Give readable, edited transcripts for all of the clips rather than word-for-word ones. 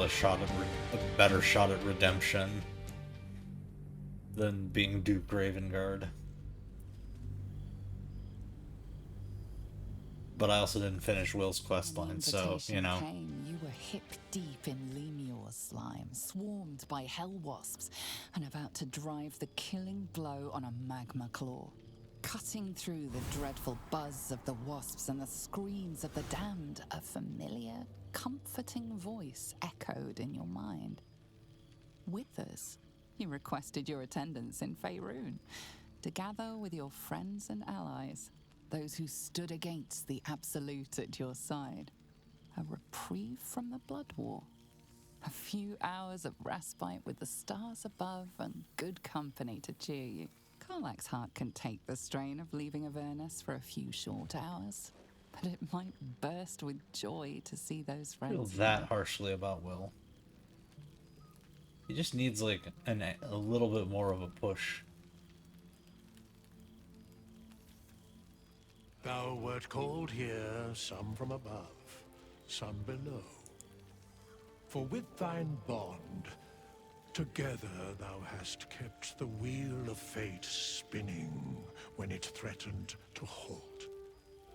a better shot at redemption than being Duke Ravengard. But I also didn't finish Will's questline, so, you know. Came, you were hip deep in Lemur's slime, swarmed by hell wasps, and about to drive the killing blow on a magma claw. Cutting through the dreadful buzz of the wasps and the screams of the damned, a familiar, comforting voice echoed in your mind. Withers, he requested your attendance in Faerun to gather with your friends and allies, those who stood against the Absolute at your side. A reprieve from the Blood War. A few hours of respite with the stars above and good company to cheer you. Karlach's heart can take the strain of leaving Avernus for a few short hours, but it might burst with joy to see those friends. I feel that harshly about Will. He just needs, like, a little bit more of a push. Thou wert called here, some from above, some below. For with thine bond, together thou hast kept the wheel of fate spinning when it threatened to halt.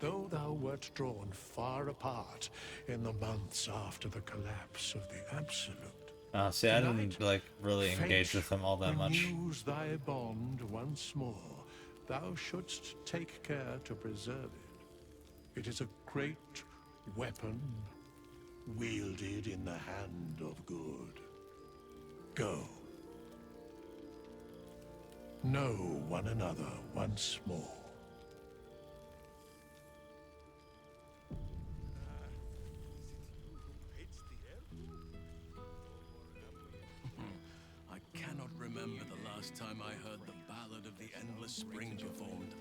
Though thou wert drawn far apart in the months after the collapse of the Absolute. See, I didn't, like, really engage with him all that much. Renews thy bond once more. Thou shouldst take care to preserve it. It is a great weapon, wielded in the hand of good. Go. Know one another once more. I cannot remember the last time I heard the Ballad of the Endless Spring performed.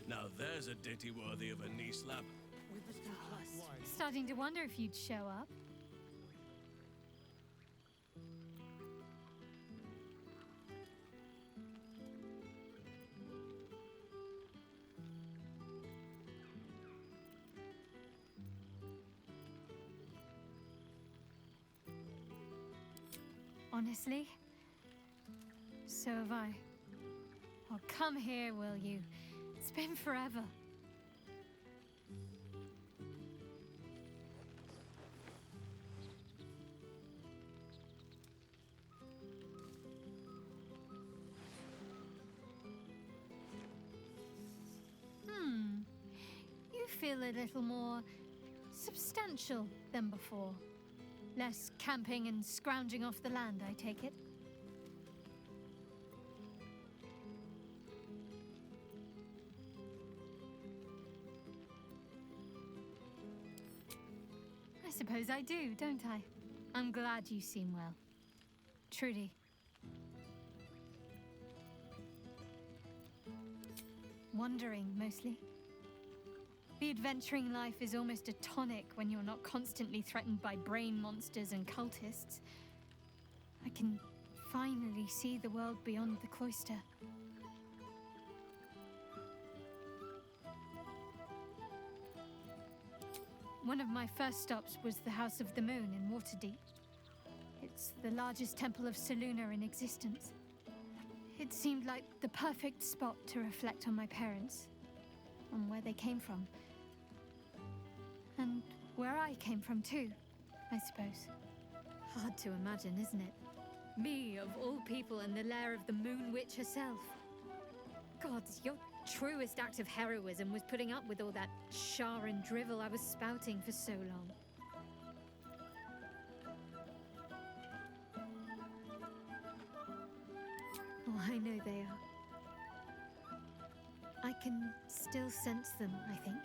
Now there's a ditty worthy of a knee slap. Starting to wonder if you'd show up. Honestly, so have I. Oh, come here, will you? It's been forever. You feel a little more substantial than before. Less camping and scrounging off the land, I take it? I suppose I do, don't I? I'm glad you seem well. Truly. Wandering, mostly. The adventuring life is almost a tonic when you're not constantly threatened by brain monsters and cultists. I can finally see the world beyond the cloister. One of my first stops was the House of the Moon in Waterdeep. It's the largest temple of Selûne in existence. It seemed like the perfect spot to reflect on my parents, on where they came from. And where I came from too, I suppose. Hard to imagine, isn't it? Me, of all people, in the lair of the Moon Witch herself. God, your truest act of heroism was putting up with all that char and drivel I was spouting for so long. Oh, I know they are. I can still sense them, I think.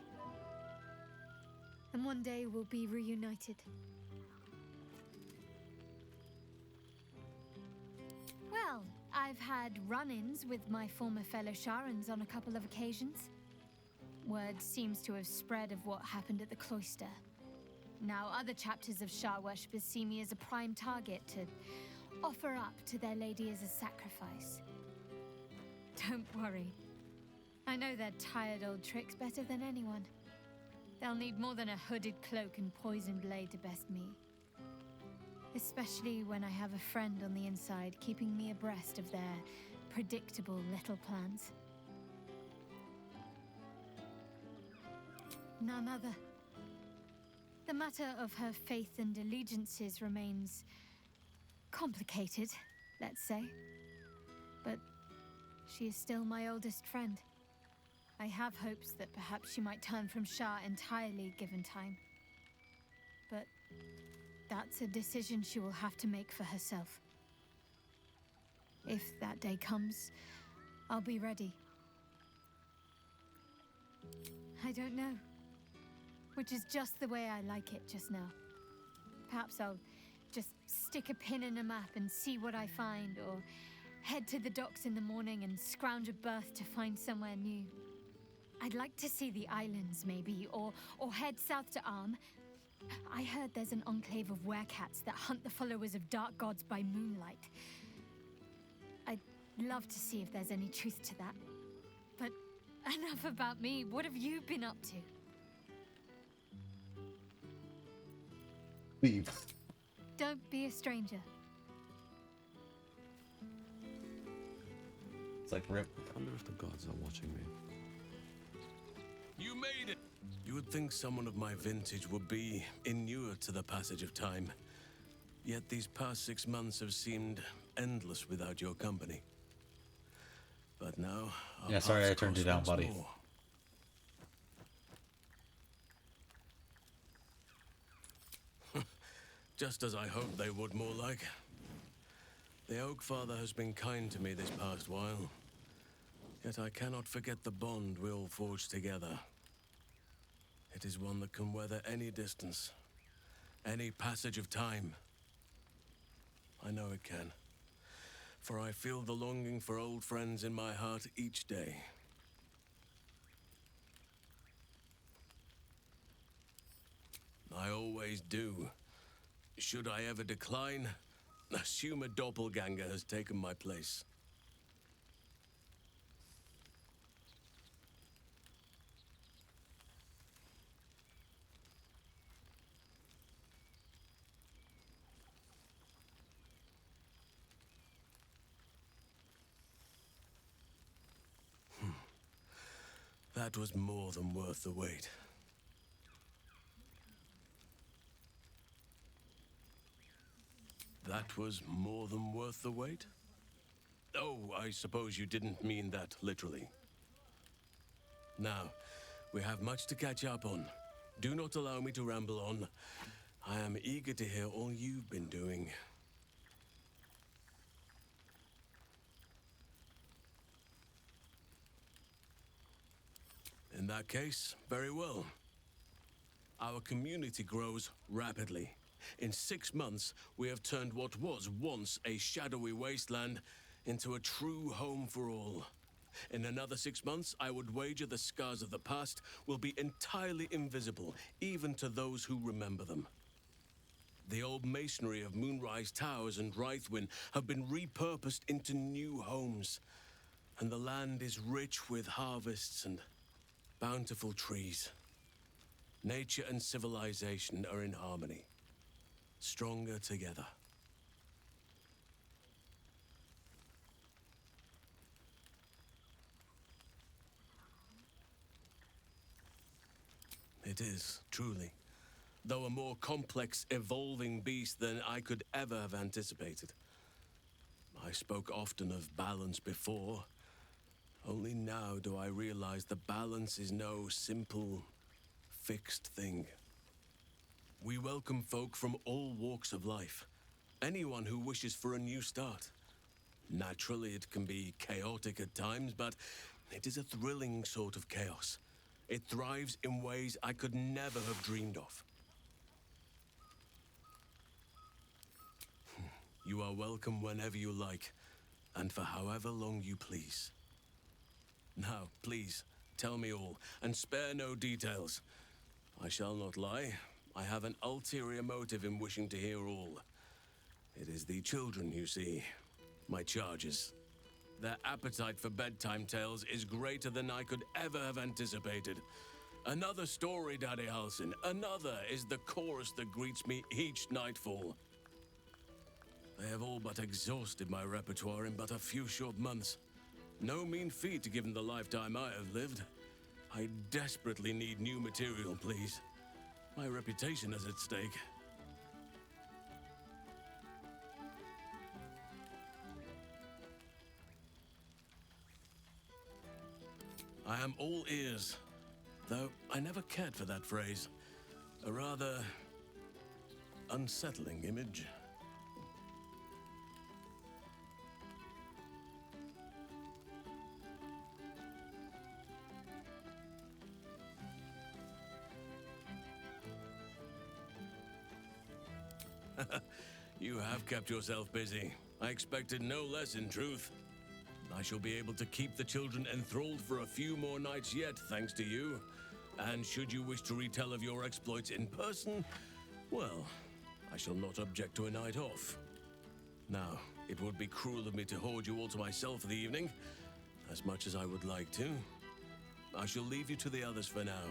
And one day we'll be reunited. Well, I've had run-ins with my former fellow Sharans on a couple of occasions. Word seems to have spread of what happened at the cloister. Now other chapters of Shar worshippers see me as a prime target to offer up to their lady as a sacrifice. Don't worry. I know their tired old tricks better than anyone. They'll need more than a hooded cloak and poisoned blade to best me. especially when I have a friend on the inside keeping me abreast of their predictable little plans. None other. The matter of her faith and allegiances remains complicated, let's say. But she is still my oldest friend. I have hopes that perhaps she might turn from Shah entirely given time. But that's a decision she will have to make for herself. If that day comes, I'll be ready. I don't know. Which is just the way I like it just now. Perhaps I'll just stick a pin in a map and see what I find, or head to the docks in the morning and scrounge a berth to find somewhere new. I'd like to see the islands, maybe, or head south to Arm. I heard there's an enclave of werecats that hunt the followers of dark gods by moonlight. I'd love to see if there's any truth to that. But enough about me. What have you been up to? Leave. Don't be a stranger. It's like rip. I wonder if the gods are watching me. You made it! You would think someone of my vintage would be inured to the passage of time. Yet these past 6 months have seemed endless without your company. But now... our Yeah, sorry paths I turned you cross down, once buddy. more. Just as I hoped they would, more like. The Oak Father has been kind to me this past while. Yet I cannot forget the bond we all forged together. It is one that can weather any distance, any passage of time. I know it can, for I feel the longing for old friends in my heart each day. I always do. Should I ever decline, assume a doppelganger has taken my place. That was more than worth the wait. That was more than worth the wait? Oh, I suppose you didn't mean that literally. Now, we have much to catch up on. Do not allow me to ramble on. I am eager to hear all you've been doing. In that case, very well. Our community grows rapidly. In 6 months, we have turned what was once a shadowy wasteland into a true home for all. In another 6 months, I would wager the scars of the past will be entirely invisible, even to those who remember them. The old masonry of Moonrise Towers and Rythwin have been repurposed into new homes, and the land is rich with harvests and bountiful trees. Nature and civilization are in harmony, stronger together. It is, truly. Though a more complex, evolving beast than I could ever have anticipated. I spoke often of balance before. Only now do I realize the balance is no simple, fixed thing. We welcome folk from all walks of life. Anyone who wishes for a new start. Naturally, it can be chaotic at times, but it is a thrilling sort of chaos. It thrives in ways I could never have dreamed of. You are welcome whenever you like, and for however long you please. Now, please, tell me all, and spare no details. I shall not lie. I have an ulterior motive in wishing to hear all. It is the children, you see, my charges. Their appetite for bedtime tales is greater than I could ever have anticipated. Another story, Daddy Halsin. Another is the chorus that greets me each nightfall. They have all but exhausted my repertoire in but a few short months. No mean feat given the lifetime I have lived. I desperately need new material, please. My reputation is at stake. I am all ears, though I never cared for that phrase. A rather unsettling image. You have kept yourself busy. I expected no less, in truth. I shall be able to keep the children enthralled for a few more nights yet, thanks to you. And should you wish to retell of your exploits in person, well, I shall not object to a night off. Now, it would be cruel of me to hoard you all to myself for the evening, as much as I would like to. I shall leave you to the others for now,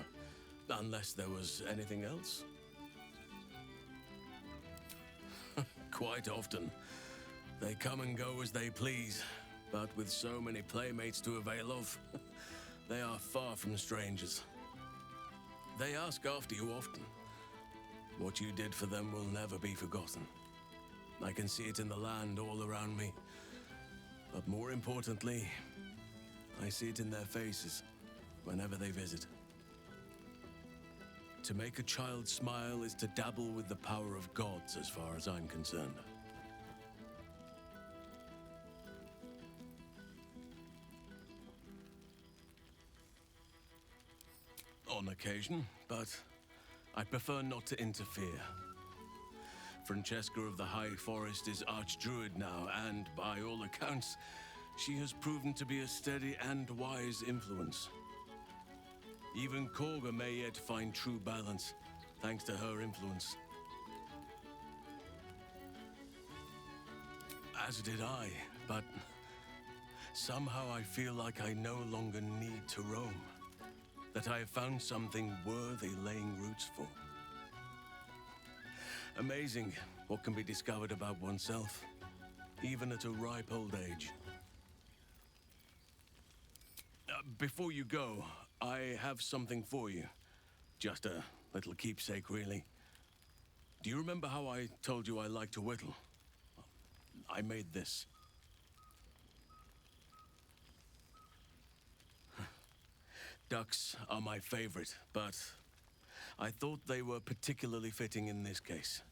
unless there was anything else. Quite often. They come and go as they please, but with so many playmates to avail of, they are far from strangers. They ask after you often. What you did for them will never be forgotten. I can see it in the land all around me. But more importantly, I see it in their faces whenever they visit. To make a child smile is to dabble with the power of gods, as far as I'm concerned. On occasion, but I prefer not to interfere. Francesca of the High Forest is Archdruid now, and by all accounts, she has proven to be a steady and wise influence. Even Korga may yet find true balance, thanks to her influence. As did I, but somehow I feel like I no longer need to roam. That I have found something worthy laying roots for. Amazing what can be discovered about oneself, even at a ripe old age. Before you go, I have something for you. Just a little keepsake, really. Do you remember how I told you I like to whittle? I made this. Ducks are my favorite, but I thought they were particularly fitting in this case.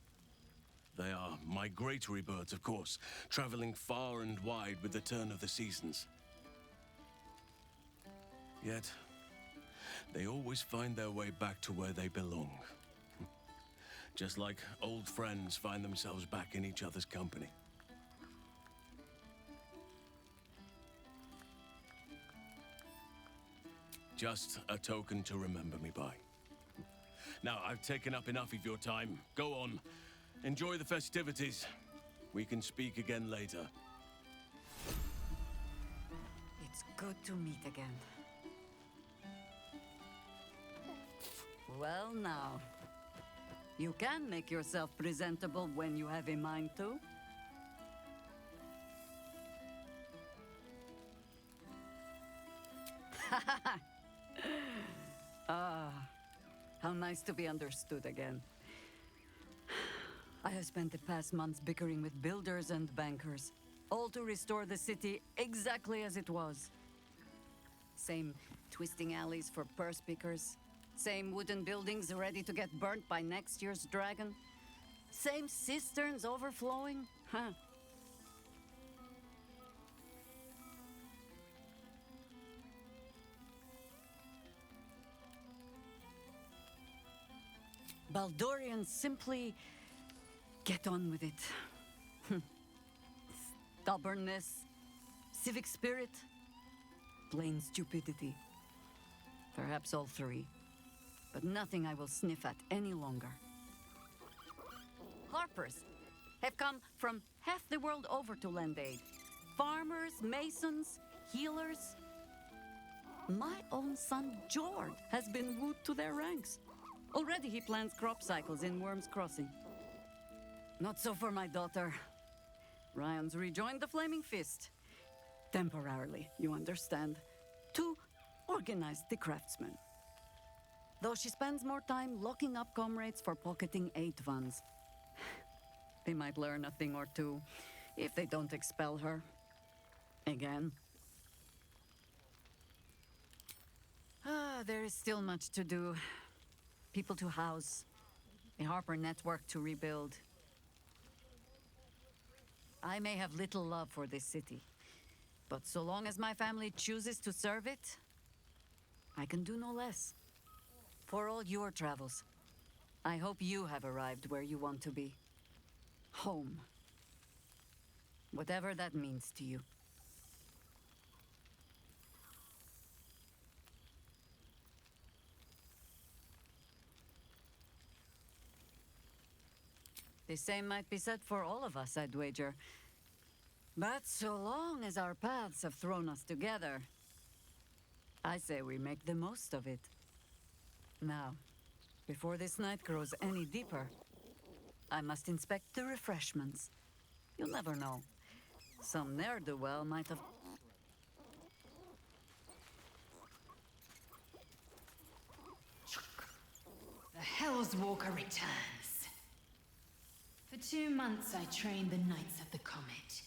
They are migratory birds, of course, traveling far and wide with the turn of the seasons. Yet, they always find their way back to where they belong. Just like old friends find themselves back in each other's company. Just a token to remember me by. Now, I've taken up enough of your time. Go on. Enjoy the festivities. We can speak again later. It's good to meet again. Well now, you can make yourself presentable when you have a mind to. How nice to be understood again. I have spent the past months bickering with builders and bankers, all to restore the city exactly as it was. Same twisting alleys for purse pickers, same wooden buildings ready to get burnt by next year's dragon, same cisterns overflowing, huh? Baldurians simply get on with it. Stubbornness, civic spirit, plain stupidity. Perhaps all three, but nothing I will sniff at any longer. Harpers have come from half the world over to lend aid. Farmers, masons, healers. My own son, Jord, has been wooed to their ranks. Already he plans crop cycles in Worm's Crossing. Not so for my daughter. Ryan's rejoined the Flaming Fist. Temporarily, you understand. To organize the craftsmen. Though she spends more time locking up comrades for pocketing aid funds. They might learn a thing or two if they don't expel her. Again. There is still much to do. People to house. A Harper network to rebuild. I may have little love for this city, but so long as my family chooses to serve it, I can do no less. For all your travels, I hope you have arrived where you want to be. Home. Whatever that means to you. The same might be said for all of us, I'd wager. But so long as our paths have thrown us together, I say we make the most of it. Now, before this night grows any deeper, I must inspect the refreshments. You'll never know. Some ne'er-do-well might have... The Hell's Walker returns. For 2 months I trained the Knights of the Comet.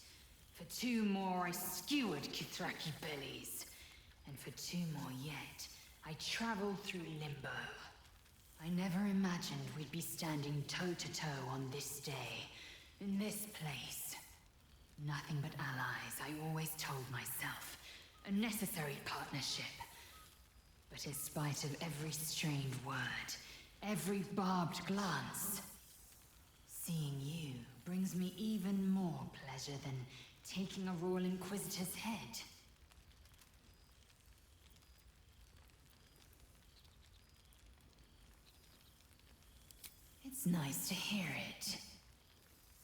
For 2 more I skewered Kithraki bellies. And for 2 more yet, I traveled through Limbo. I never imagined we'd be standing toe-to-toe on this day, in this place. Nothing but allies, I always told myself. A necessary partnership. But in spite of every strained word, every barbed glance, seeing you brings me even more pleasure than taking a Royal Inquisitor's head. It's nice to hear it.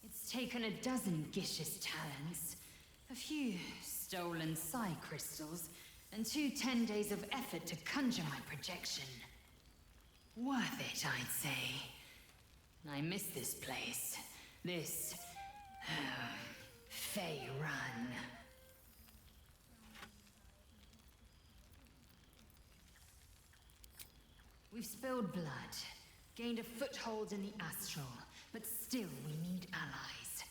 It's taken a dozen Gish's talents, a few stolen psi crystals, and 2 10 days of effort to conjure my projection. Worth it, I'd say. I miss this place. This... Fey Run. We've spilled blood, gained a foothold in the astral, but still we need allies.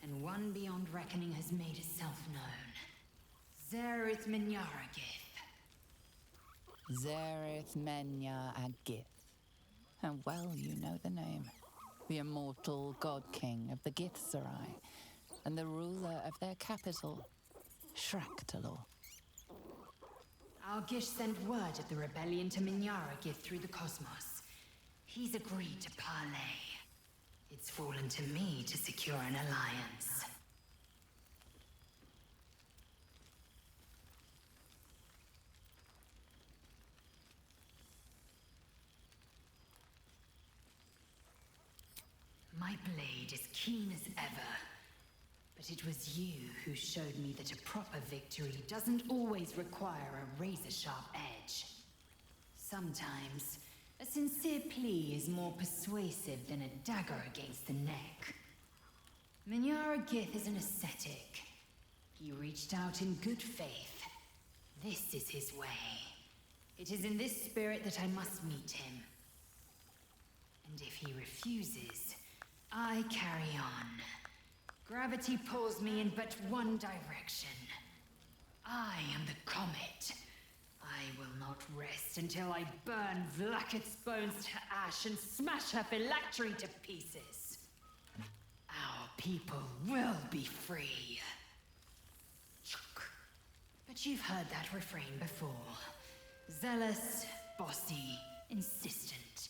And one beyond reckoning has made itself known. Zerith Minyaragith. Zerith Menya Agith. And well you know the name. The immortal god king of the Githzerai, and the ruler of their capital, Shraktalor. Our Gish sent word of the rebellion to Minyaragith through the cosmos. He's agreed to parley. It's fallen to me to secure an alliance. My blade is keen as ever. But it was you who showed me that a proper victory doesn't always require a razor-sharp edge. Sometimes, a sincere plea is more persuasive than a dagger against the neck. Minyaragith is an ascetic. He reached out in good faith. This is his way. It is in this spirit that I must meet him. And if he refuses, I carry on. Gravity pulls me in but one direction. I am the comet. I will not rest until I burn Vlaakith's bones to ash and smash her phylactery to pieces. Our people will be free. But you've heard that refrain before. Zealous, bossy, insistent.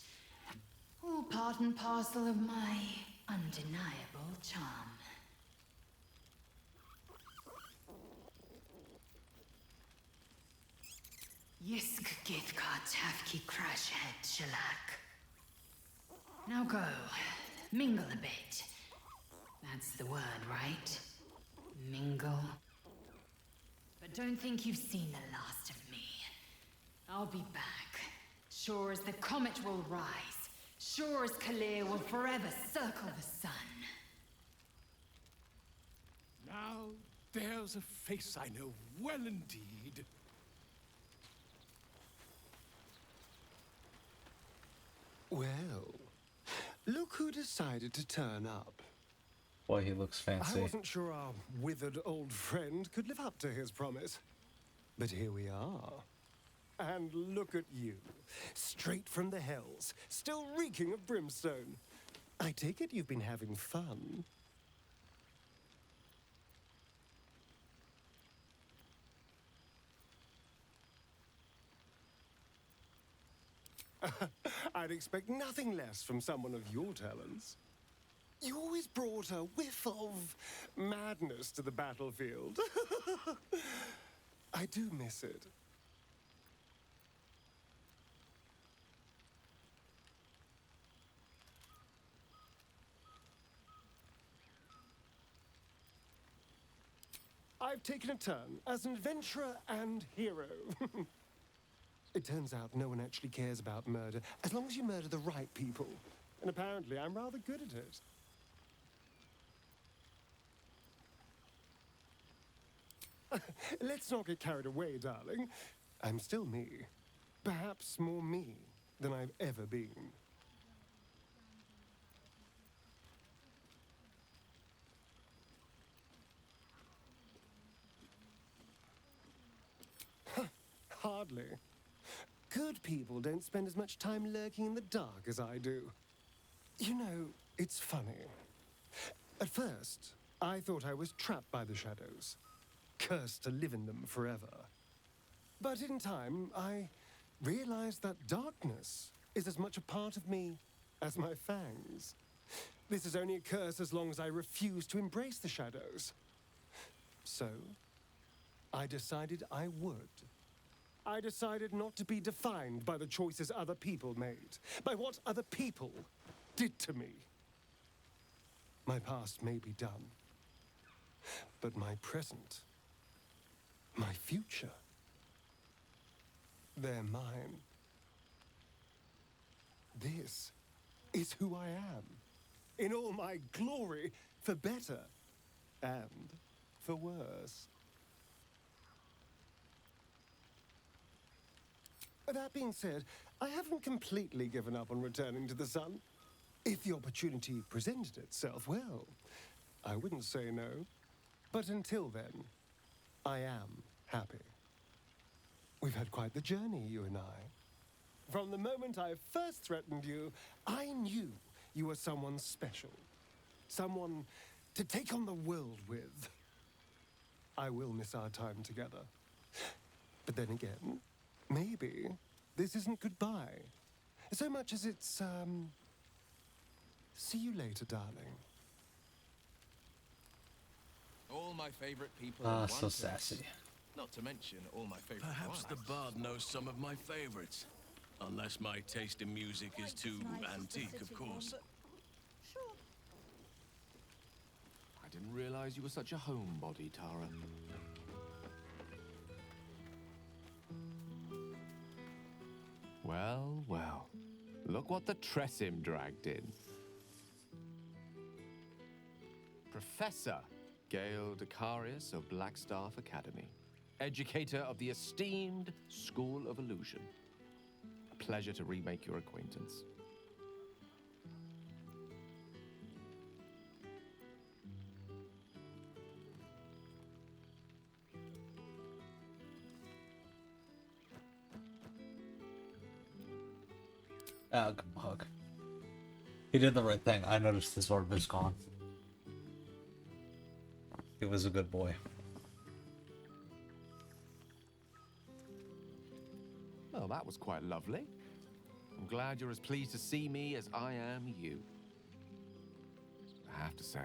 All part and parcel of my undeniable charm. Yisk Githkar Tafki Crashhead Shalak. Now go. Mingle a bit. That's the word, right? Mingle. But don't think you've seen the last of me. I'll be back. Sure as the comet will rise. Sure as Kalir will forever circle the sun. There's a face I know well indeed. Well, look who decided to turn up. Boy, he looks I fancy. wasn't sure our withered old friend could live up to his promise. But here we are. And look at you, straight from the hells, still reeking of brimstone. I take it you've been having fun. I'd expect nothing less from someone of your talents. You always brought a whiff of madness to the battlefield. I do miss it. I've taken a turn as an adventurer and hero. It turns out no one actually cares about murder as long as you murder the right people. And apparently I'm rather good at it. Let's not get carried away, darling. I'm still me. Perhaps more me than I've ever been. Hardly. Good people don't spend as much time lurking in the dark as I do. You know, it's funny. At first, I thought I was trapped by the shadows, cursed to live in them forever. But in time, I realized that darkness is as much a part of me as my fangs. This is only a curse as long as I refuse to embrace the shadows. So, I decided I would. I decided not to be defined by the choices other people made, by what other people did to me. My past may be done, but my present, my future, they're mine. This is who I am, in all my glory, for better and for worse. That being said, I haven't completely given up on returning to the sun. If the opportunity presented itself, well, I wouldn't say no. But until then, I am happy. We've had quite the journey, you and I. From the moment I first threatened you, I knew you were someone special. Someone to take on the world with. I will miss our time together. But then again, maybe this isn't goodbye, so much as it's, see you later, darling. All my favorite people. Ah, in so one sassy. place. Not to mention all my favorite Perhaps the wines. bard knows some of my favorites. Unless my taste in music is too antique, of course. I didn't realize you were such a homebody, Tara. Well, well. Look what the Tressim dragged in. Professor Gale Decarius of Blackstaff Academy. Educator of the esteemed School of Illusion. A pleasure to remake your acquaintance. Hug. He did the right thing. I noticed his orb is gone. He was a good boy. Well, that was quite lovely. I'm glad you're as pleased to see me as I am you. I have to say,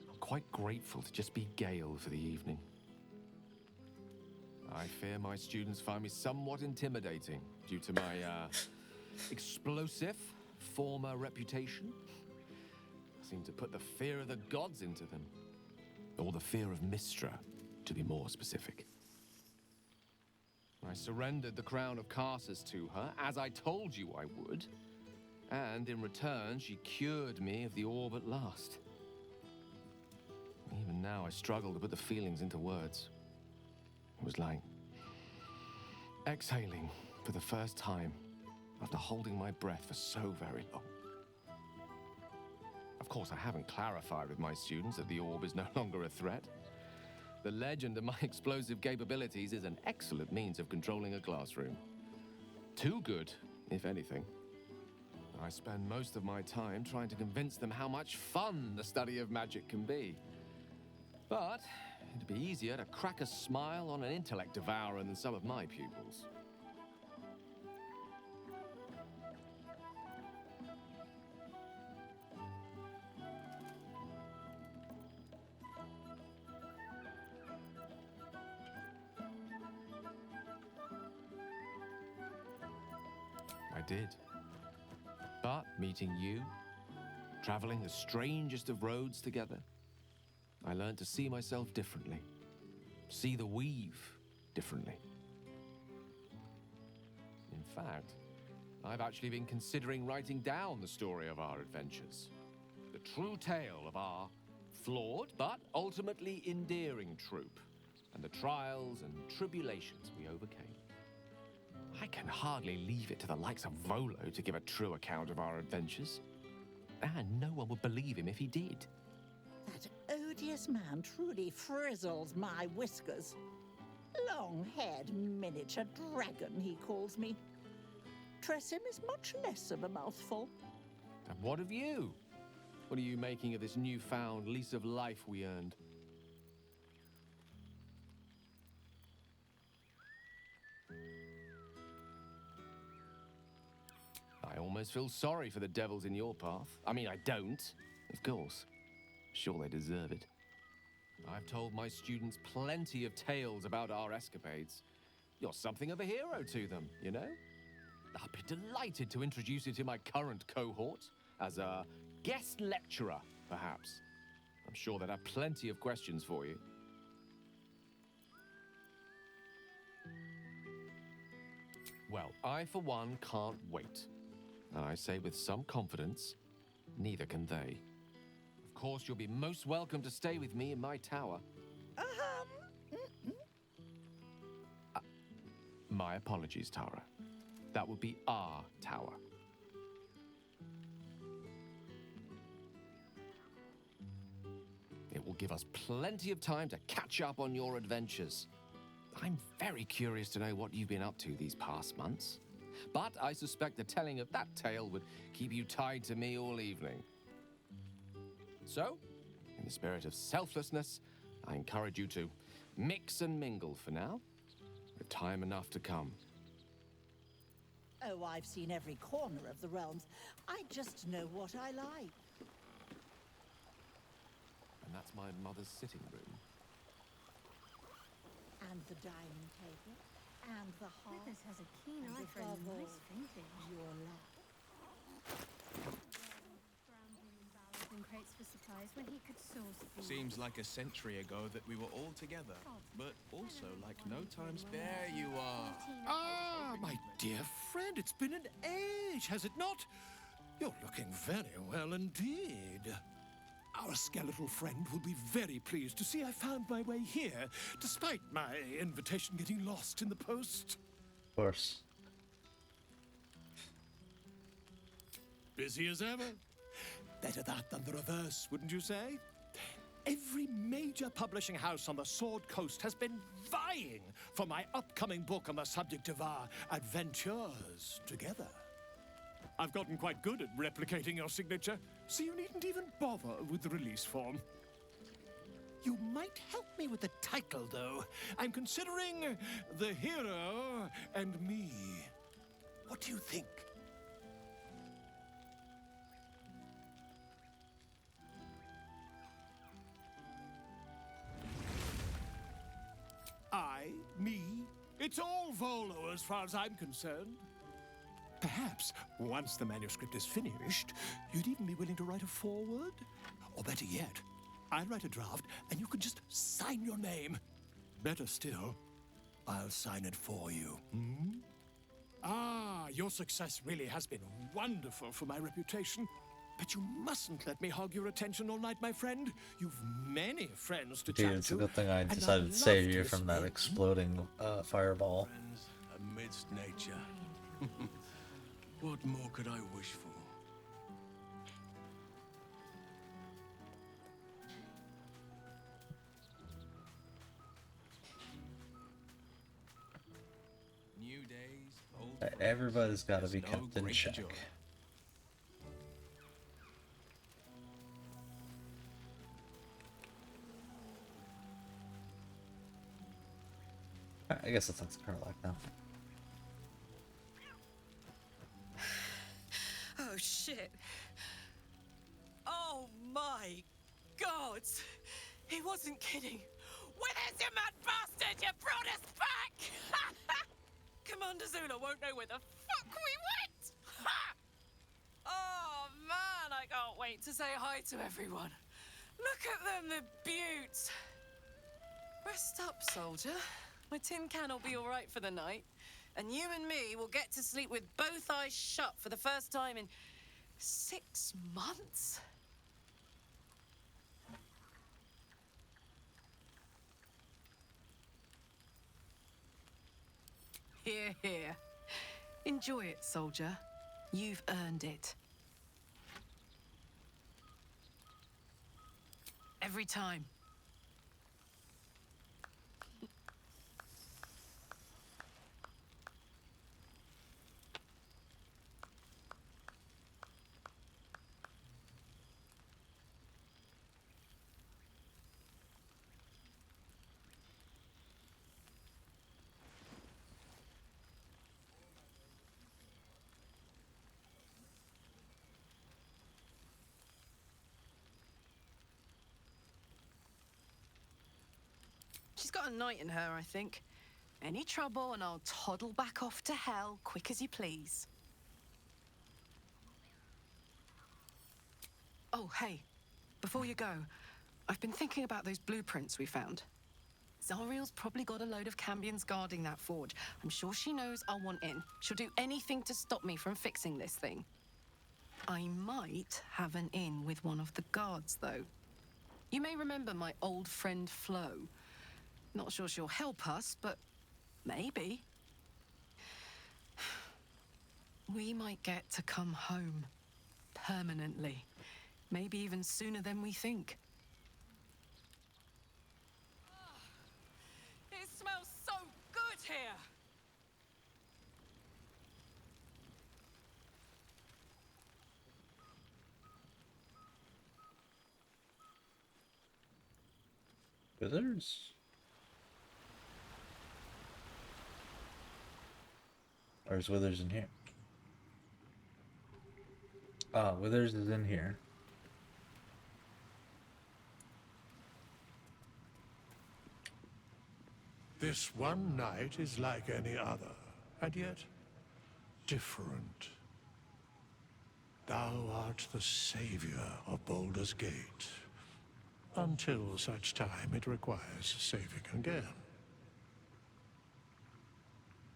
I'm quite grateful to just be Gale for the evening. I fear my students find me somewhat intimidating due to my, explosive former reputation. I seem to put the fear of the gods into them. Or the fear of Mystra, to be more specific. I surrendered the crown of Carsus to her, as I told you I would. And in return, she cured me of the orb at last. Even Even now, I struggle to put the feelings into words. It was like exhaling for the first time after holding my breath for so very long. Of course, I haven't clarified with my students that the orb is no longer a threat. The legend of my explosive capabilities is an excellent means of controlling a classroom. Too good, if anything. I spend most of my time trying to convince them how much fun the study of magic can be. But it'd be easier to crack a smile on an intellect devourer than some of my pupils. I did. But meeting you, traveling the strangest of roads together, I learned to see myself differently. See the weave differently. In fact, I've actually been considering writing down the story of our adventures. The true tale of our flawed but ultimately endearing troupe, and the trials and tribulations we overcame. I can hardly leave it to the likes of Volo to give a true account of our adventures. And no one would believe him if he did. That odious man truly frizzles my whiskers. Long-haired miniature dragon, he calls me. Tressym is much less of a mouthful. And what of you? What are you making of this newfound lease of life we earned? I almost feel sorry for the devils in your path. I mean, I don't, of course. Sure, they deserve it. I've told my students plenty of tales about our escapades. You're something of a hero to them, you know? I'll be delighted to introduce you to my current cohort as a guest lecturer, perhaps. I'm sure they'd have plenty of questions for you. Well, I, for one, can't wait. And I say with some confidence, neither can they. Of course, you'll be most welcome to stay with me in my tower. My apologies, Tara. That would be our tower. It will give us plenty of time to catch up on your adventures. I'm very curious to know what you've been up to these past months. But I suspect the telling of that tale would keep you tied to me all evening. So, in the spirit of selflessness, I encourage you to mix and mingle for now, with time enough to come. Oh, I've seen every corner of the realms. I just know what I like. And that's my mother's sitting room. And the dining table. And the hearth. Withers has a keen eye for a nice vintage. Your lap. Scrambling in barrels and crates for supplies when he could source food. Seems like a century ago that we were all together, but also like no time spare. There you are. Ah, my dear friend, it's been an age, has it not? You're looking very well indeed. Our skeletal friend will be very pleased to see I found my way here, despite my invitation getting lost in the post. Of course. Busy as ever. Better that than the reverse, wouldn't you say? Every major publishing house on the Sword Coast has been vying for my upcoming book on the subject of our adventures together. I've gotten quite good at replicating your signature, so you needn't even bother with the release form. You might help me with the title, though. I'm considering The Hero and Me. What do you think? Me, it's all Volo as far as I'm concerned. Perhaps, once the manuscript is finished, you'd even be willing to write a foreword? Or better yet, I'll write a draft and you can just sign your name. Better still, I'll sign it for you. Hmm? Ah, your success really has been wonderful for my reputation. But you mustn't let me hog your attention all night, my friend. You've many friends to Dude, chat it's to. a good thing I and I'd decided to love save to you listen from that in. exploding fireball. Friends amidst nature. What more could I wish for? New days, old Everybody's got to There's be no kept in greater check. joy. I guess that's kind of like now. Oh shit. Oh my god. He wasn't kidding. Where's you mad bastard? You brought us back! Commander Zula won't know where the fuck we went! Ha! Oh man, I can't wait to say hi to everyone. Look at them, the beauts. Rest up, soldier. My tin can will be all right for the night. And you and me will get to sleep with both eyes shut for the first time in 6 months? Here, here. Enjoy it, soldier. You've earned it. Every time. She's got a night in her, I think. Any trouble and I'll toddle back off to hell quick as you please. Oh, hey. Before you go, I've been thinking about those blueprints we found. Zariel's probably got a load of Cambions guarding that forge. I'm sure she knows I'll want in. She'll do anything to stop me from fixing this thing. I might have an in with one of the guards, though. You may remember my old friend Flo. Not sure she'll help us, but maybe. We might get to come home. Permanently. Maybe even sooner than we think. It smells so good here! Withers? Or is Withers in here? Ah, Withers is in here. This one night is like any other, and yet different. Thou art the savior of Baldur's Gate, until such time it requires saving again.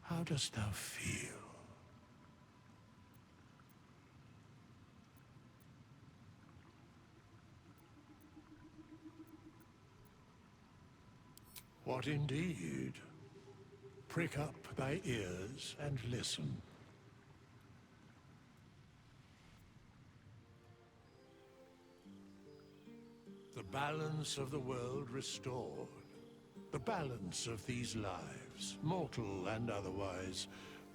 How dost thou feel? What indeed? Prick up thy ears and listen. The balance of the world restored. The balance of these lives, mortal and otherwise,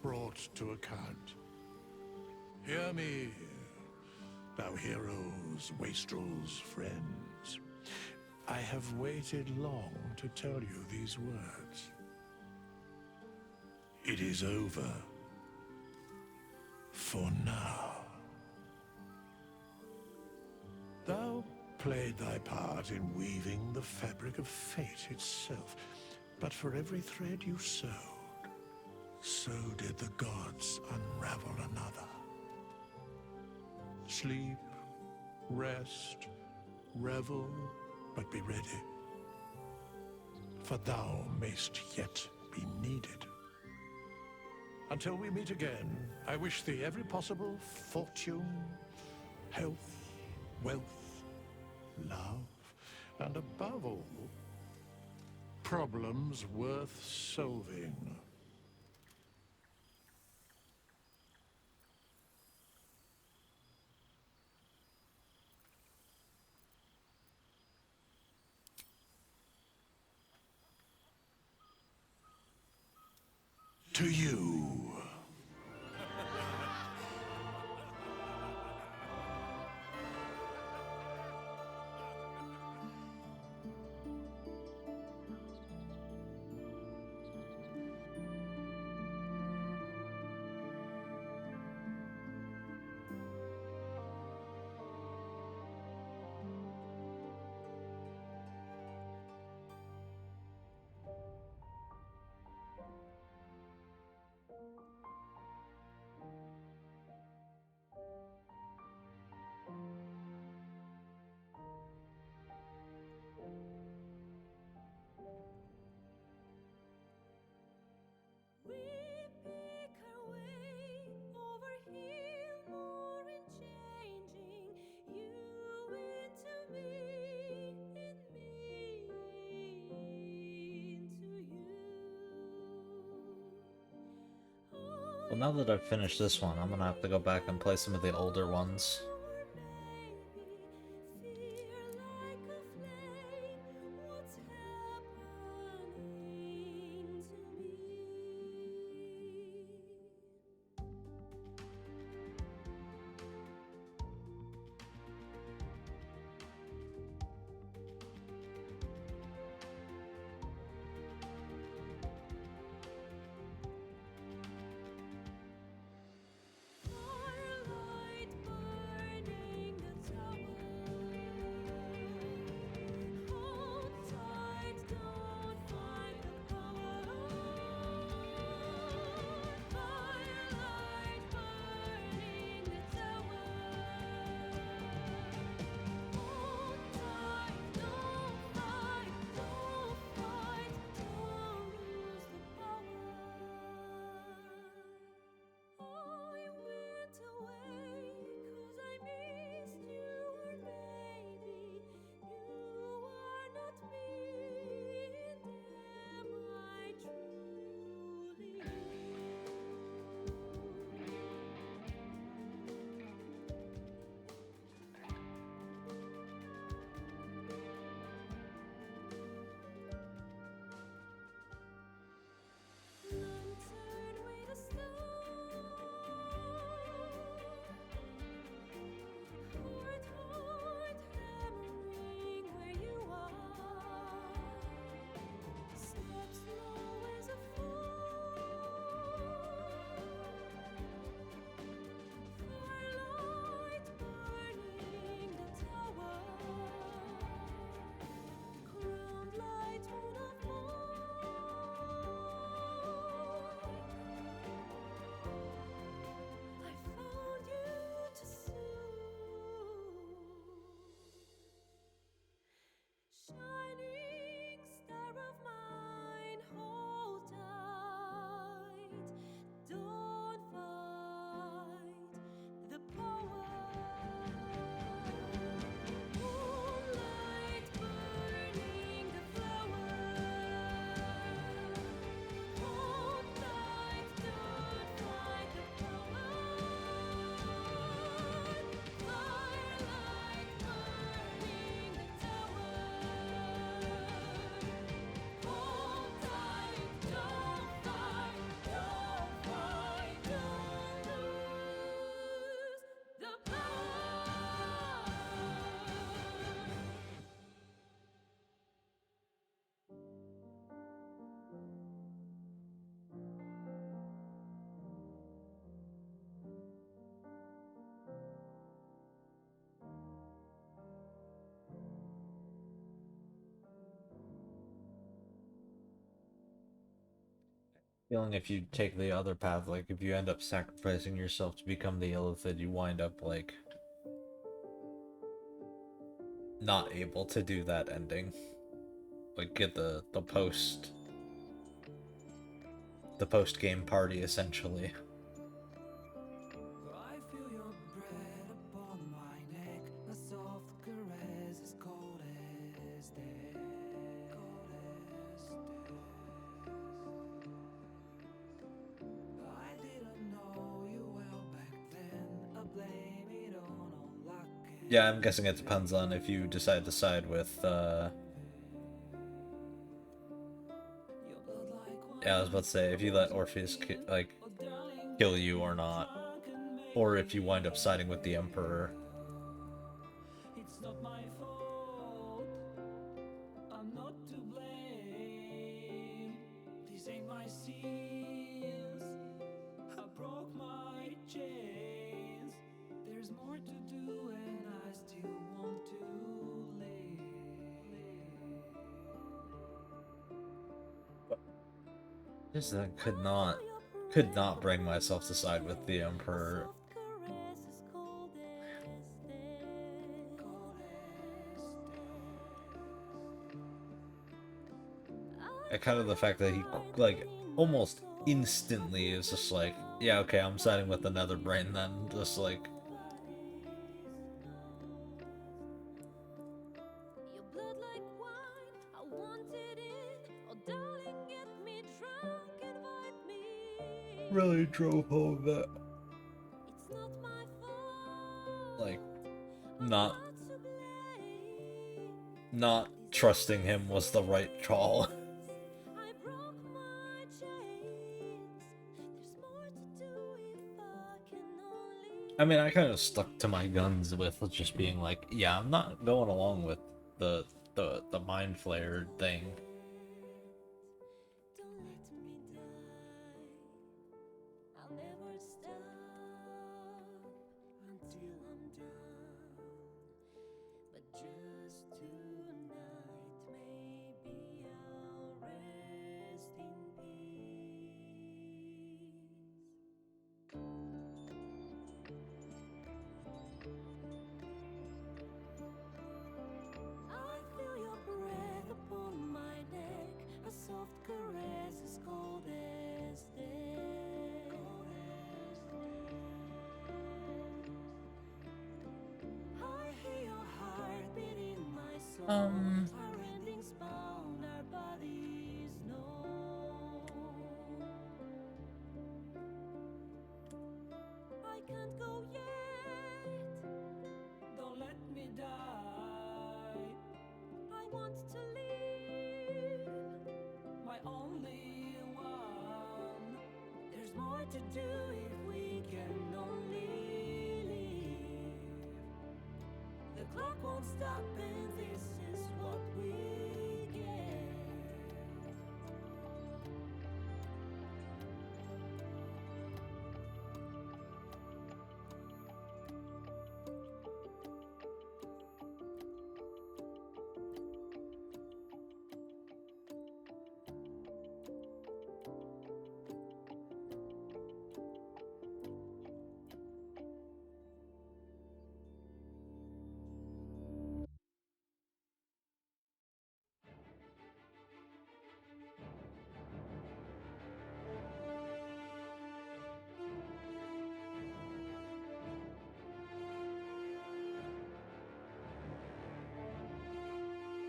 brought to account. Hear me, thou heroes, wastrels, friends. I have waited long to tell you these words. It is over. For now. Thou played thy part in weaving the fabric of fate itself, but for every thread you sewed, so did the gods unravel another. Sleep, rest, revel, but be ready, for thou mayst yet be needed. Until we meet again, I wish thee every possible fortune, health, wealth, love, and above all, problems worth solving. To you. Well, now that I've finished this one, I'm gonna have to go back and play some of the older ones. Feeling if you take the other path, like if you end up sacrificing yourself to become the Illithid, you wind up like not able to do that ending. Like get the post game party essentially. I feel your breath upon my neck, a soft Yeah, I'm guessing it depends on if you decide to side with, yeah, I was about to say, if you let Orpheus, kill you or not. Or if you wind up siding with the Emperor. It's not my fault. I'm not to blame. These ain't my sins. I broke my chains. There's more to do, and I still want to live. Just could not bring myself to side with the Emperor. And kind of the fact that he, like, almost instantly is just like, yeah, okay, I'm siding with the Netherbrain then, just like... Really drove home that, like, not trusting him was the right call. I mean, I kind of stuck to my guns with just being like, yeah, I'm not going along with the Mind Flayer thing.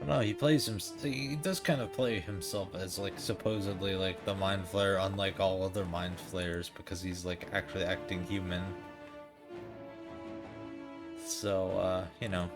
No, he does kind of play himself as, like, supposedly, like, the Mind Flayer, unlike all other Mind Flayers, because he's, like, actually acting human. So, you know.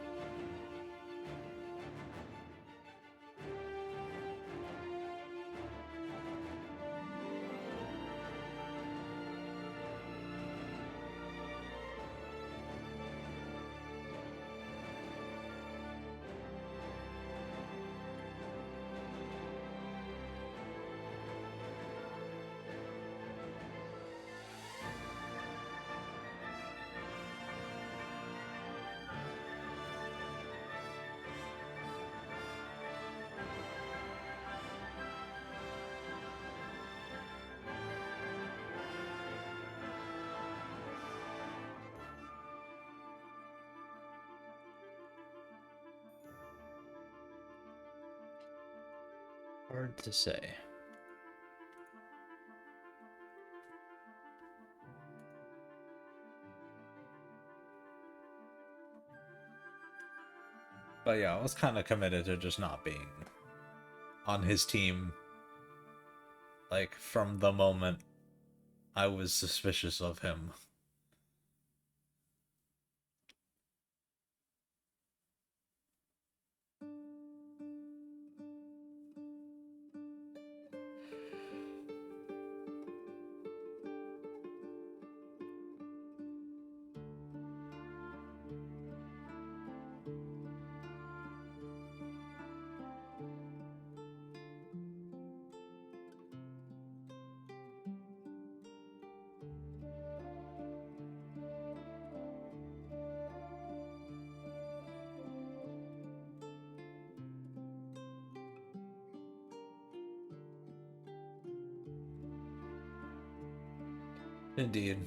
Hard to say. But yeah, I was kind of committed to just not being on his team. Like, from the moment I was suspicious of him. Indeed.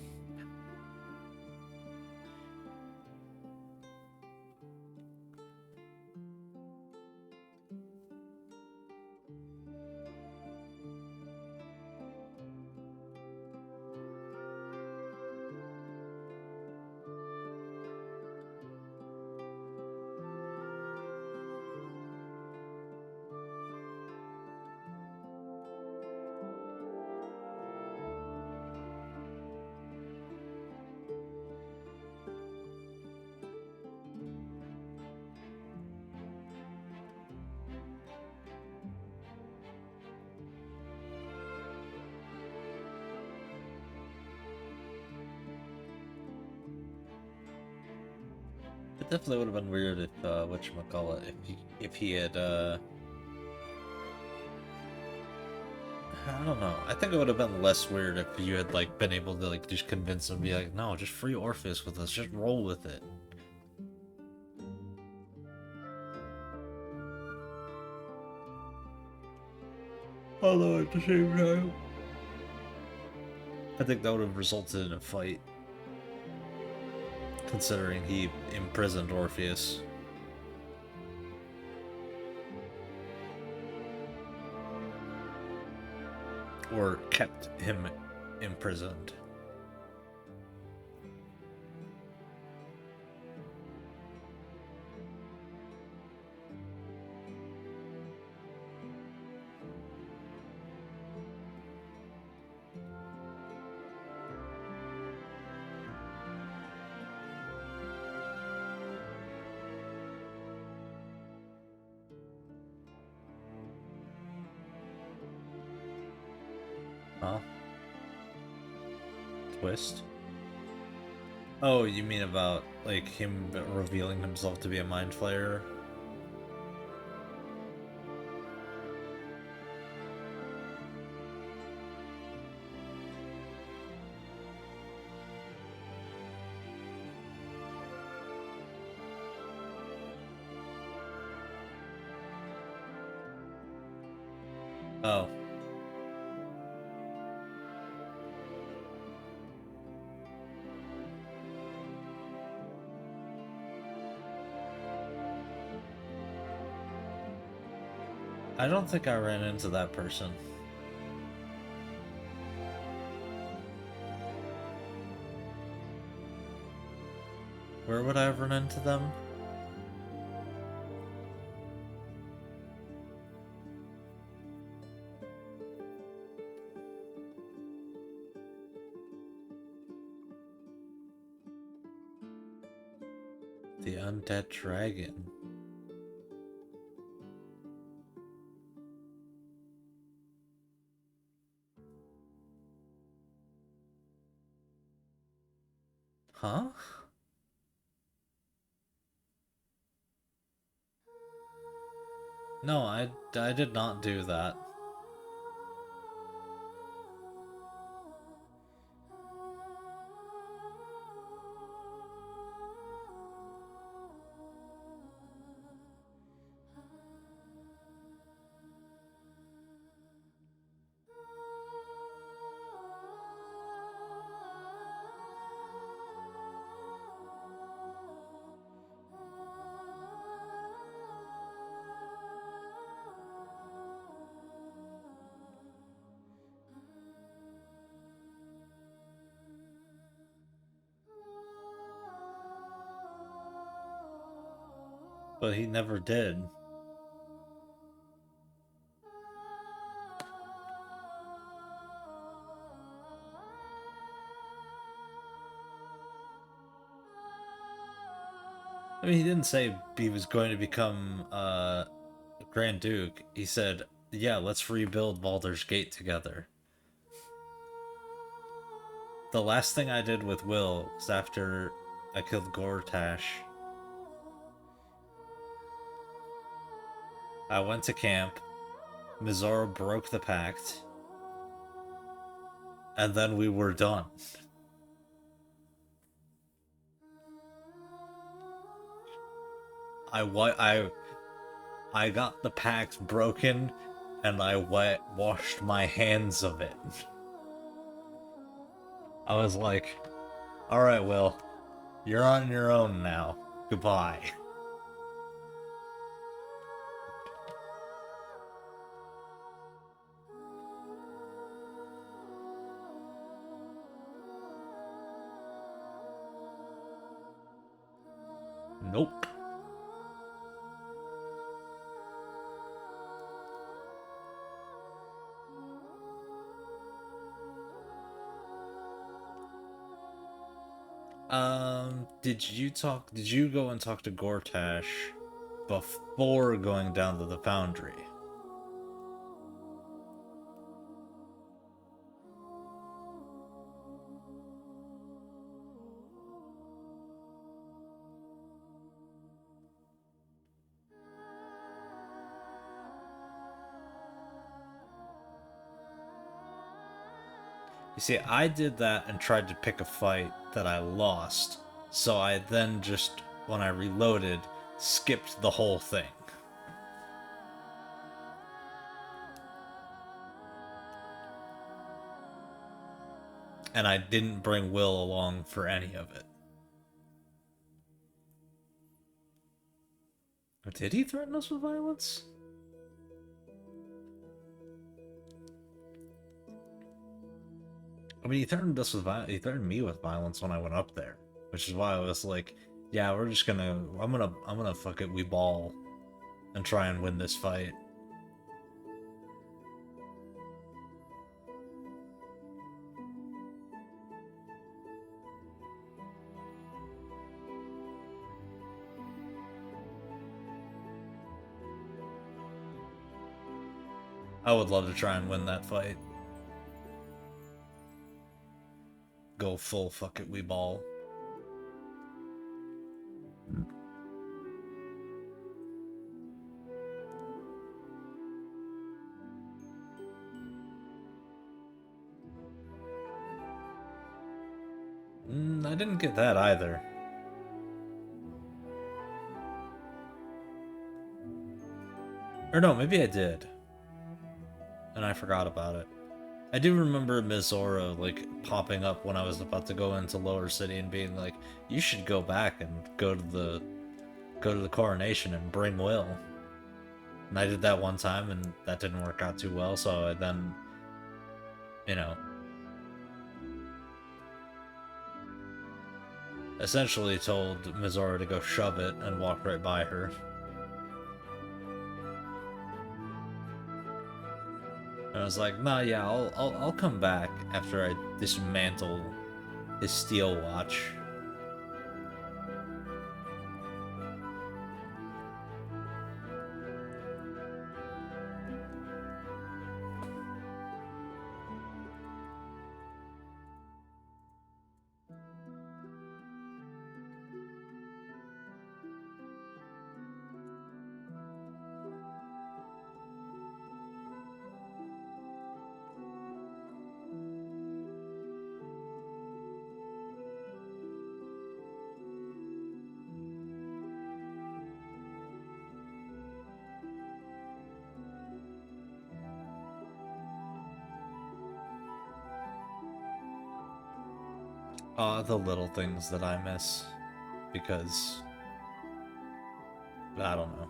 It definitely would have been weird if whatchamacallit, if he had I don't know. I think it would have been less weird if you had like been able to like just convince him, be like, no, just free Orpheus with us, just roll with it. Although at the same time, I think that would have resulted in a fight, considering he imprisoned Orpheus. Or kept him imprisoned. Huh? Twist? Oh, you mean about, like, him revealing himself to be a Mind Flayer? Oh. I don't think I ran into that person. Where would I have run into them? The undead dragon. Huh? No, I did not do that. But he never did. I mean, he didn't say he was going to become Grand Duke. He said, yeah, let's rebuild Baldur's Gate together. The last thing I did with Will was after I killed Gortash. I went to camp, Mizora broke the pact, and then we were done. I got the pact broken, and I washed my hands of it. I was like, alright, Will, you're on your own now. Goodbye. Nope. Did you go and talk to Gortash before going down to the foundry? You see, I did that and tried to pick a fight that I lost, so I then just, when I reloaded, skipped the whole thing. And I didn't bring Will along for any of it. Or did he threaten us with violence? I mean, he threatened us with he threatened me with violence when I went up there, which is why I was like, "Yeah, I'm gonna fuck it, we ball, and try and win this fight." I would love to try and win that fight. Go full fuck it, we ball. I didn't get that either. Or no, maybe I did. And I forgot about it. I do remember Mizora, like, popping up when I was about to go into Lower City and being like, you should go back and go to the coronation and bring Will. And I did that one time and that didn't work out too well, so I then, you know, essentially told Mizora to go shove it and walk right by her. And I was like, nah, yeah, I'll come back after I dismantle his steel watch. The little things that I miss, because, I don't know.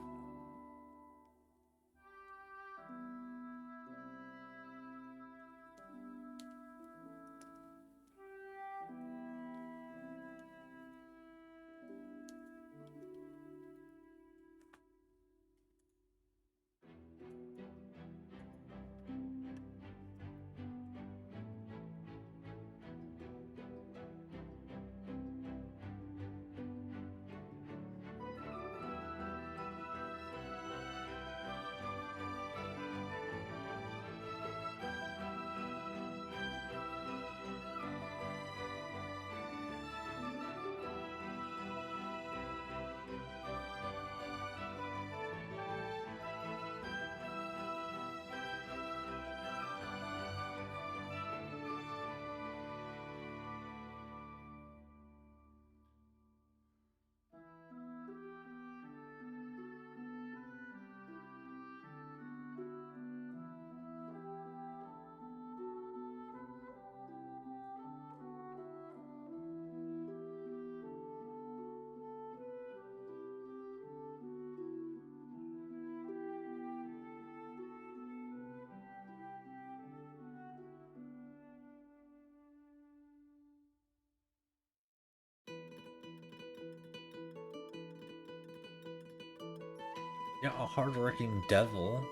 Yeah, a hardworking devil.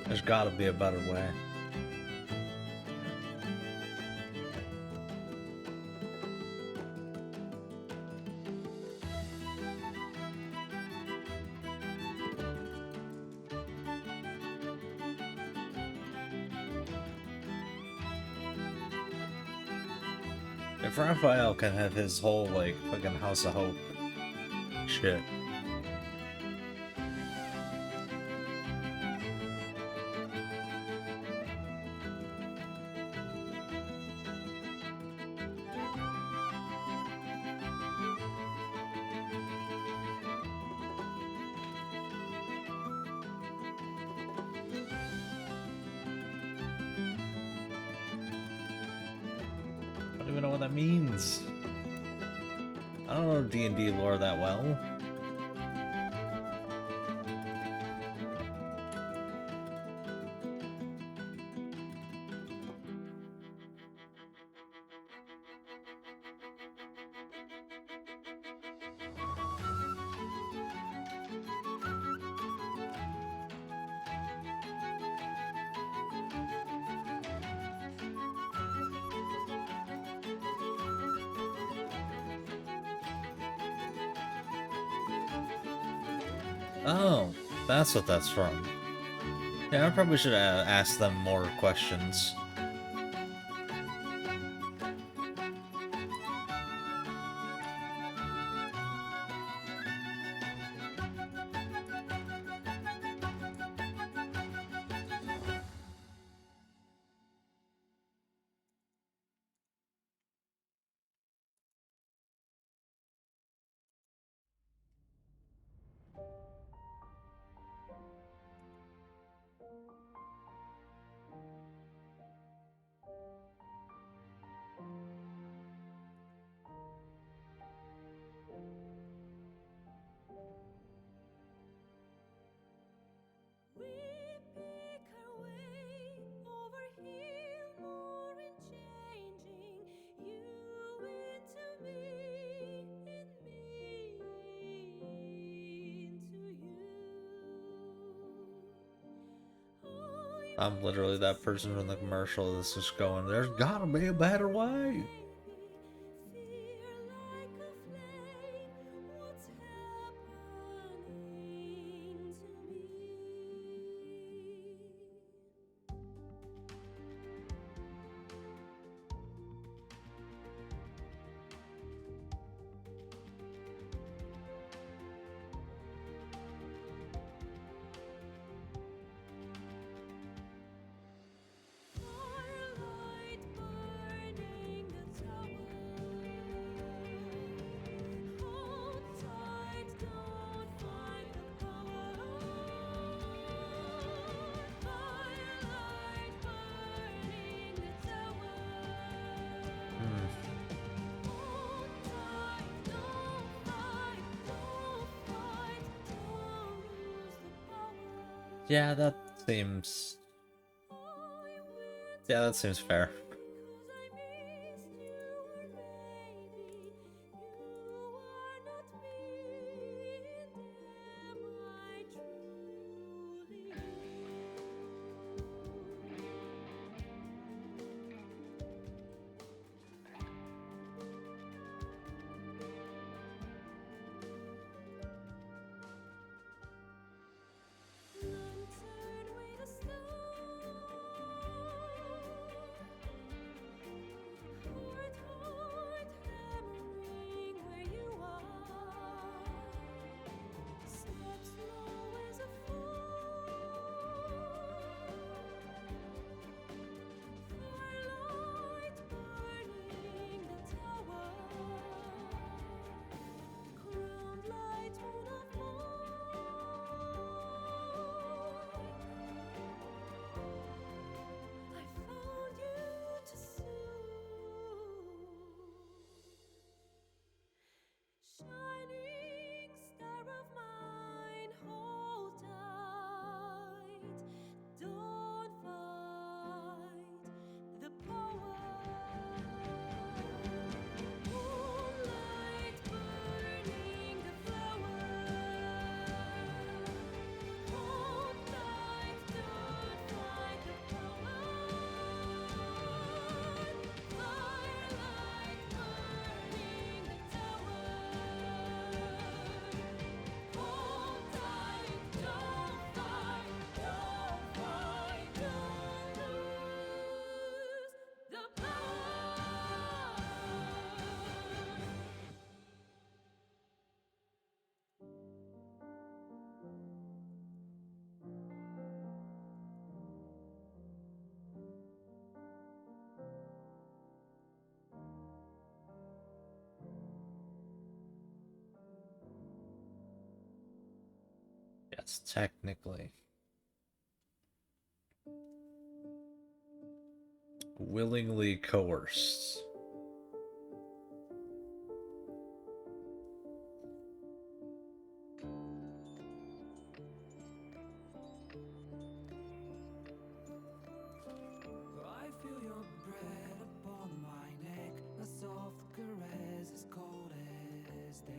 There's gotta be a better way. If Raphael can have his whole, like, fucking House of Hope shit. I don't even know what that means. I don't know D&D lore that well. Oh, that's what that's from. Yeah, I probably should ask them more questions. I'm literally that person from the commercial that's just going, there's gotta be a better way. Yeah, that seems... Yeah, that seems fair. Yes, technically. Willingly coerced. I feel your breath upon my neck, a soft caress as cold as death.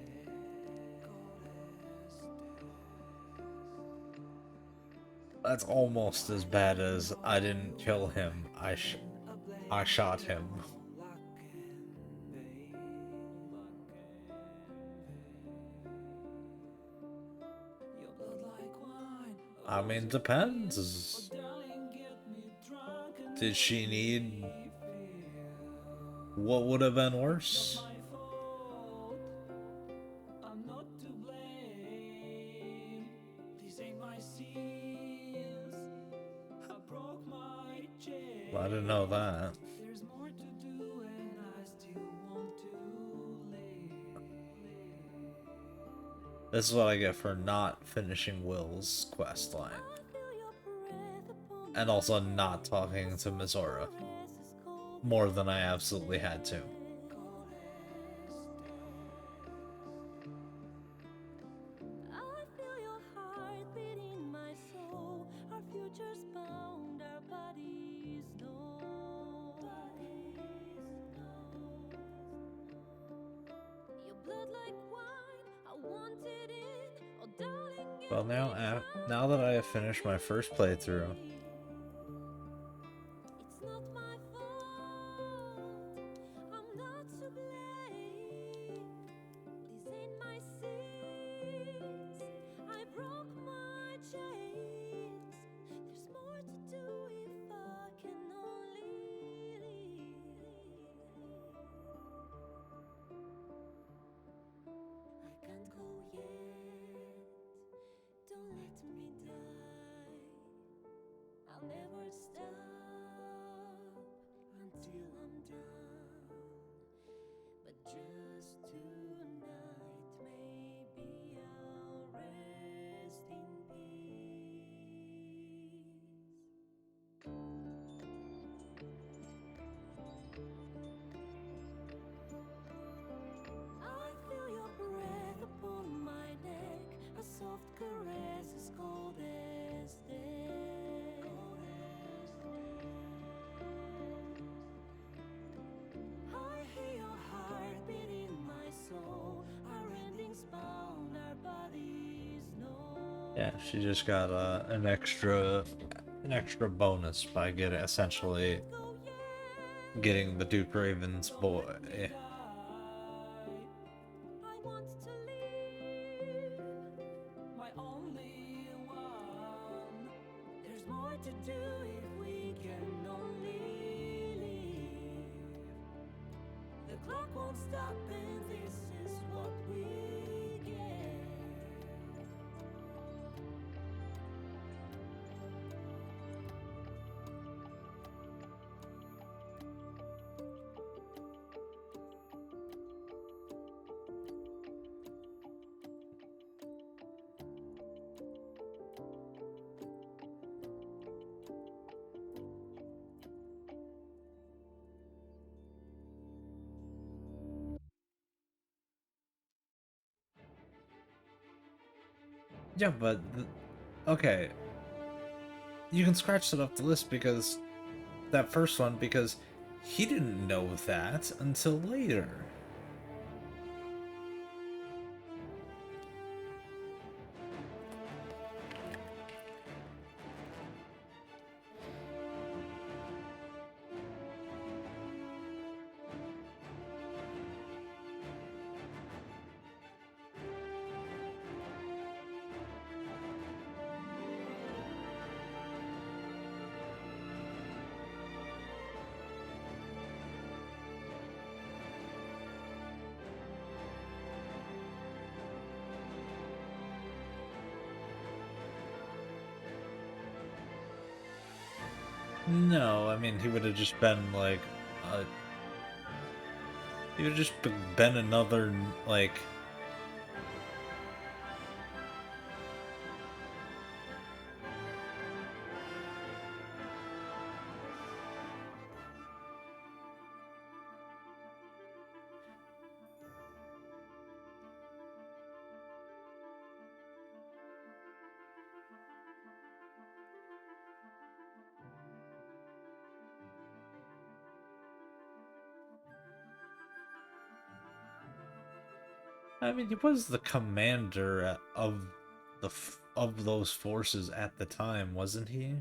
That's almost as bad as I didn't kill him. I shot him. I mean, depends. Did she need... What would have been worse? I'm not to blame. These ain't my sins. I broke my chain. I didn't know that. There's more to do and I still want to live. This is what I get for not finishing Will's quest line. And also not talking to Mizora. More than I absolutely had to. Well, now that I have finished my first playthrough, I'll never stop until I'm done. But just tonight, maybe I'll rest in peace. I feel your breath upon my neck, a soft caress as cold as death. I hear your heartbeat in my soul. Our endings bound, our bodies know. yeah, she just got an extra bonus by essentially getting the Duke Raven's boy. I want to live, my only one. There's more to do if we can only live. The clock won't stop and this is what we get. Yeah, but okay, you can scratch that off the list because that first one, because he didn't know that until later. No, I mean, he would have just been like, he would have just been another, like, I mean, he was the commander of of those forces at the time, wasn't he?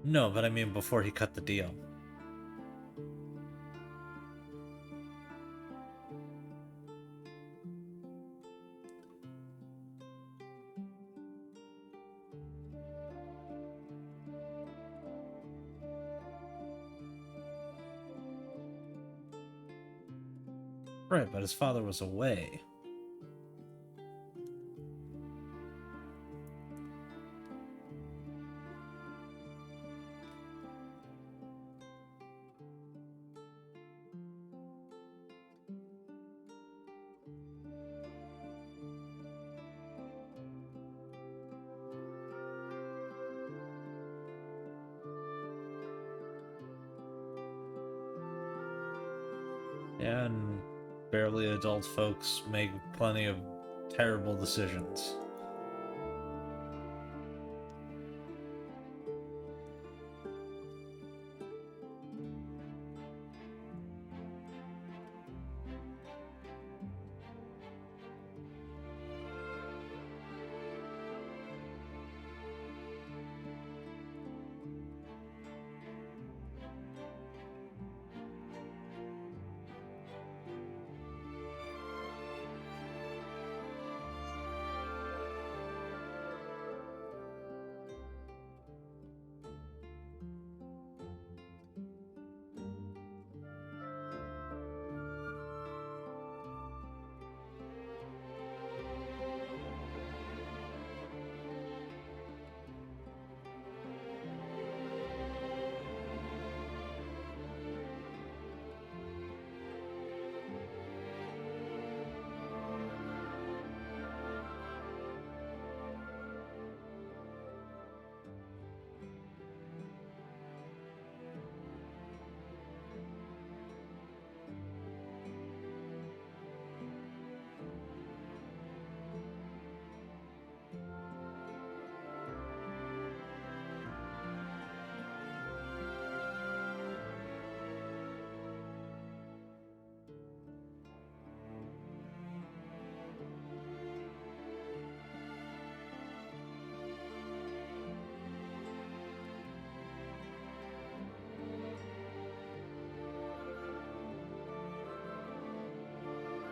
No, but I mean before he cut the deal. Right, but his father was away. Yeah, and barely adult folks make plenty of terrible decisions.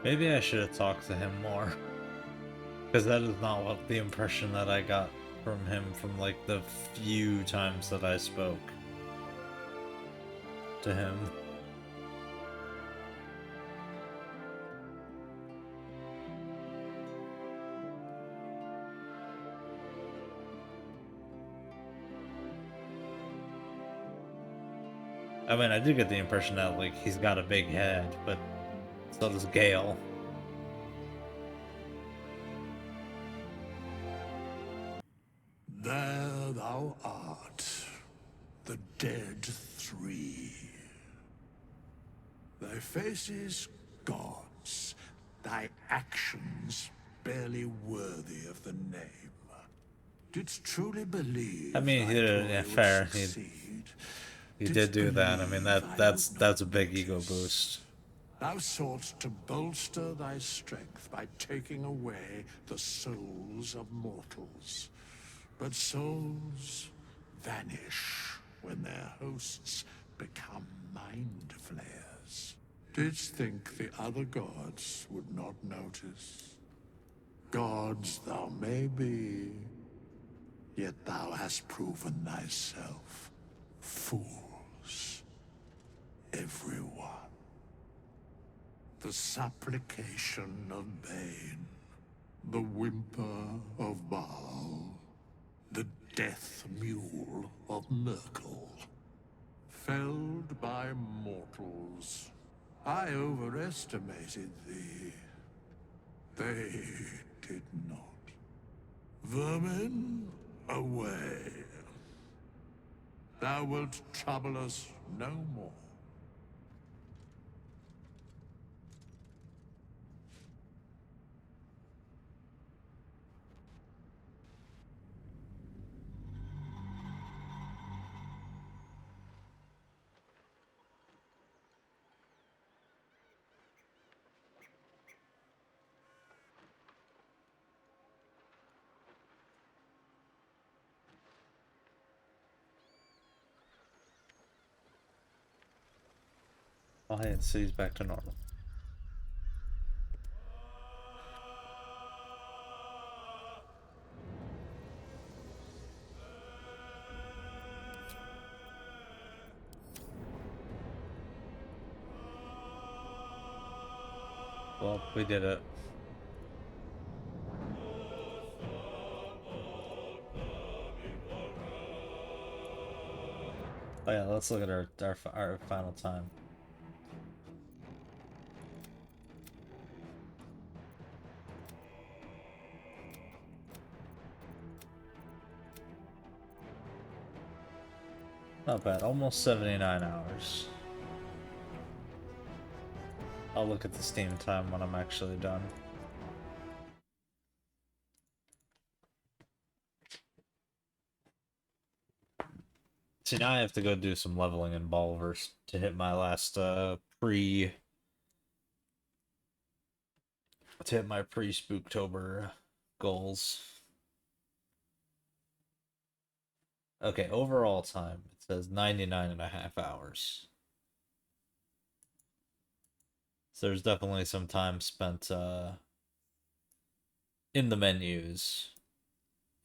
Maybe I should have talked to him more. Because that is not what the impression that I got from him from like the few times that I spoke to him. I mean, I did get the impression that like he's got a big head, but so does Gale. There thou art, the dead three. Thy faces gods, thy actions barely worthy of the name. Didst truly believe I mean, he did, yeah, fair. He did do that. I mean, that's a big ego boost. Thou soughtst to bolster thy strength by taking away the souls of mortals. But souls vanish when their hosts become mind flayers. Didst think the other gods would not notice? Gods thou may be, yet thou hast proven thyself fools. Everyone. The supplication of Bane, the whimper of Baal, the death mule of Merkel. Felled by mortals, I overestimated thee. They did not. Vermin, away. Thou wilt trouble us no more. Oh, hey, the city's back to normal. Well, we did it. Oh yeah, let's look at our final time. Not bad, almost 79 hours. I'll look at the Steam time when I'm actually done. See, now I have to go do some leveling in Baldur to hit my last pre-Spooktober goals. Okay, overall time, it says 99.5 hours. So there's definitely some time spent in the menus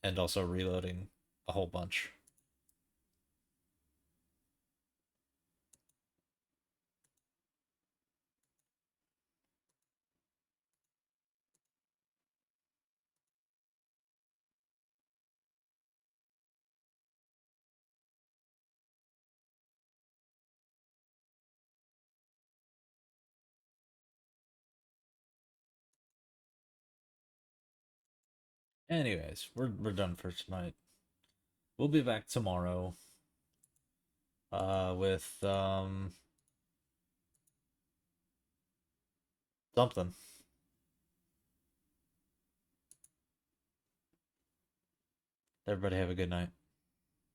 and also reloading a whole bunch. Anyways, we're done for tonight. We'll be back tomorrow with something. Everybody have a good night.